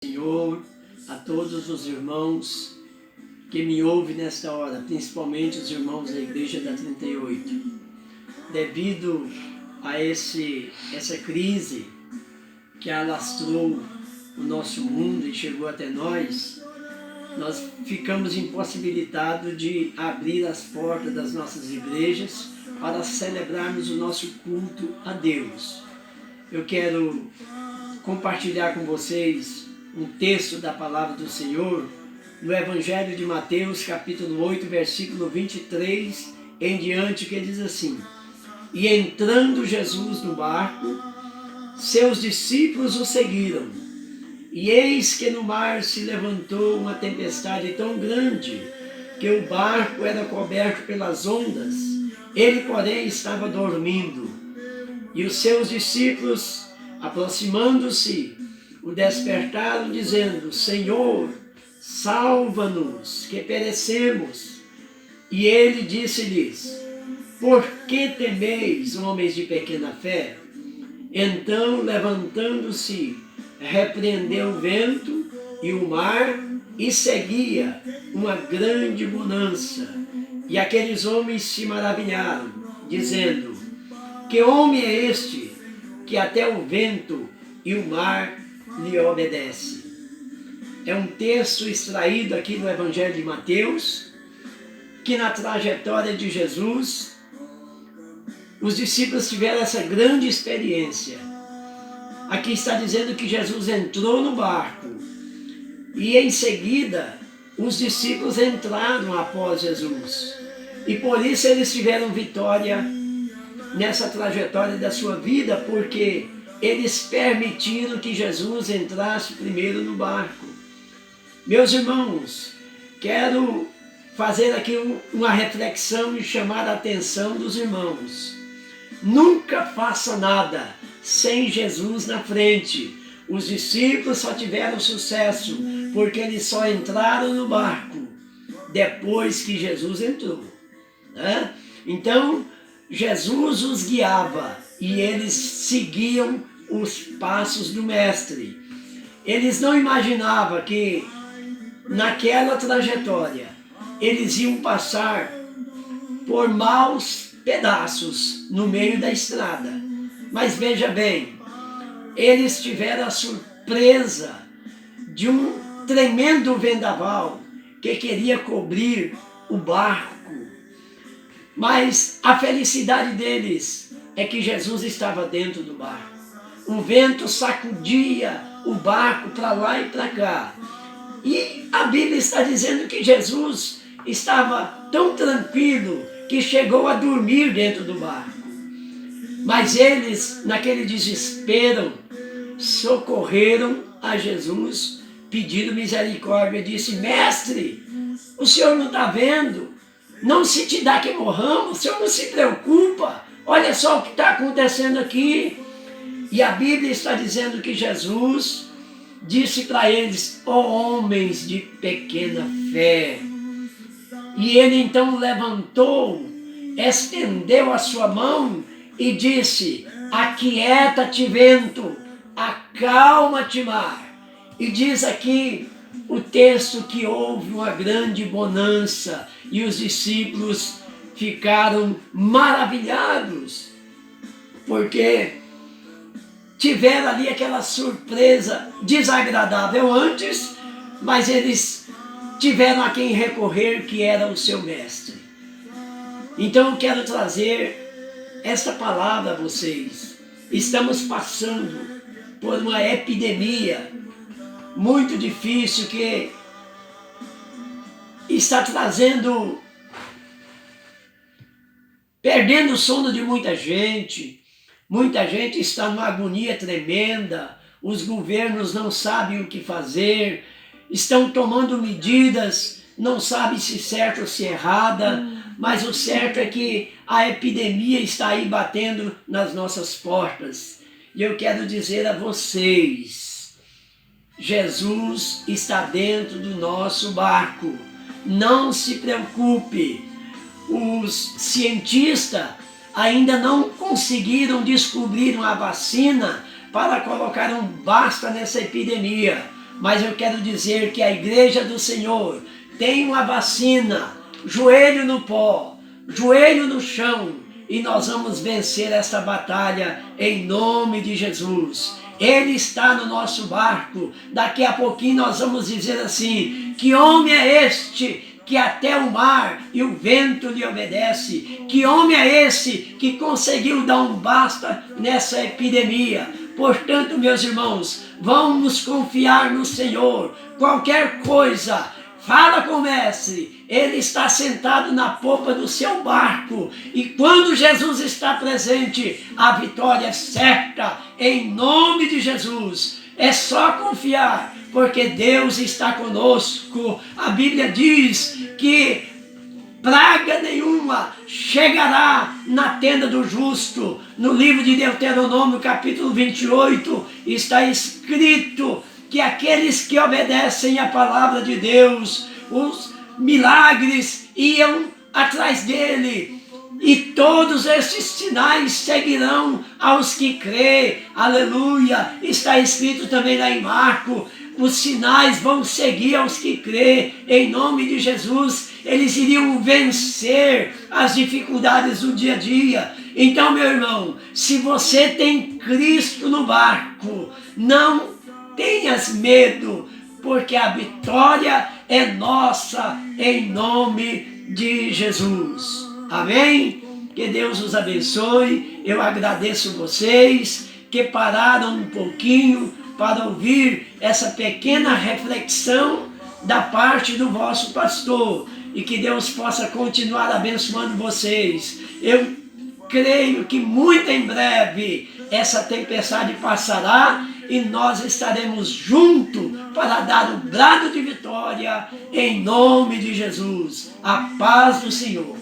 Senhor, a todos os irmãos que me ouvem nesta hora, principalmente os irmãos da Igreja da 38. Devido a essa crise que alastrou o nosso mundo e chegou até nós ficamos impossibilitados de abrir as portas das nossas igrejas para celebrarmos o nosso culto a Deus. Eu quero compartilhar com vocês um texto da palavra do Senhor no Evangelho de Mateus, capítulo 8, versículo 23 em diante, que diz assim: E entrando Jesus no barco, seus discípulos o seguiram. E eis que no mar se levantou uma tempestade tão grande que o barco era coberto pelas ondas. Ele, porém, estava dormindo. E os seus discípulos, aproximando-se, o despertaram, dizendo: Senhor, salva-nos, que perecemos. E ele disse-lhes: Por que temeis, homens de pequena fé? Então, levantando-se, repreendeu o vento e o mar, e seguia uma grande bonança. E aqueles homens se maravilharam, dizendo: Que homem é este, que até o vento e o mar lhe obedecem? É um texto extraído aqui do Evangelho de Mateus, que na trajetória de Jesus, os discípulos tiveram essa grande experiência. Aqui está dizendo que Jesus entrou no barco e em seguida os discípulos entraram após Jesus. E por isso eles tiveram vitória nessa trajetória da sua vida, porque eles permitiram que Jesus entrasse primeiro no barco. Meus irmãos, quero fazer aqui uma reflexão e chamar a atenção dos irmãos. Nunca faça nada sem Jesus na frente. Os discípulos só tiveram sucesso porque eles só entraram no barco depois que Jesus entrou, né? Então, Jesus os guiava e eles seguiam os passos do Mestre. Eles não imaginavam que naquela trajetória eles iam passar por maus pedaços no meio da estrada. Mas veja bem, eles tiveram a surpresa de um tremendo vendaval que queria cobrir o barco. Mas a felicidade deles é que Jesus estava dentro do barco. O vento sacudia o barco para lá e para cá. E a Bíblia está dizendo que Jesus estava tão tranquilo que chegou a dormir dentro do barco. Mas eles, naquele desespero, socorreram a Jesus, pediram misericórdia, disse: Mestre, o Senhor não está vendo? Não se te dá que morramos, o Senhor não se preocupa, olha só o que está acontecendo aqui. E a Bíblia está dizendo que Jesus disse para eles: ó homens de pequena fé. E ele então levantou, estendeu a sua mão e disse: aquieta-te, vento, acalma-te, mar. E diz aqui o texto que houve uma grande bonança e os discípulos ficaram maravilhados, porque tiveram ali aquela surpresa desagradável antes, mas eles tiveram a quem recorrer, que era o seu mestre. Então eu quero trazer esta palavra a vocês. Estamos passando por uma epidemia muito difícil que está perdendo o sono de muita gente. Muita gente está numa agonia tremenda, os governos não sabem o que fazer, estão tomando medidas, não sabem se certa ou se errada, mas o certo é que a epidemia está aí batendo nas nossas portas. E eu quero dizer a vocês: Jesus está dentro do nosso barco. Não se preocupe. Os cientistas ainda não conseguiram descobrir uma vacina para colocar um basta nessa epidemia. mas eu quero dizer que a igreja do Senhor tem uma vacina, joelho no pó, joelho no chão, e nós vamos vencer esta batalha em nome de Jesus. Ele está no nosso barco. Daqui a pouquinho nós vamos dizer assim: que homem é este que até o mar e o vento lhe obedece? Que homem é esse que conseguiu dar um basta nessa epidemia? Portanto, meus irmãos, vamos confiar no Senhor. Qualquer coisa, fala com o mestre, ele está sentado na popa do seu barco, e quando Jesus está presente, a vitória é certa, em nome de Jesus. É só confiar, porque Deus está conosco. A Bíblia diz que praga nenhuma chegará na tenda do justo. No livro de Deuteronômio, capítulo 28, está escrito que aqueles que obedecem à palavra de Deus, os milagres iam atrás dele, e todos esses sinais seguirão aos que crê. Aleluia! Está escrito também lá em Marcos: os sinais vão seguir aos que crê. Em nome de Jesus, eles iriam vencer as dificuldades do dia a dia. Então, meu irmão, se você tem Cristo no barco, não tenhas medo, porque a vitória é nossa, em nome de Jesus. Amém? Que Deus os abençoe. Eu agradeço vocês que pararam um pouquinho para ouvir essa pequena reflexão da parte do vosso pastor, e que Deus possa continuar abençoando vocês. Eu creio que muito em breve essa tempestade passará e nós estaremos juntos para dar o brado de vitória em nome de Jesus. A paz do Senhor.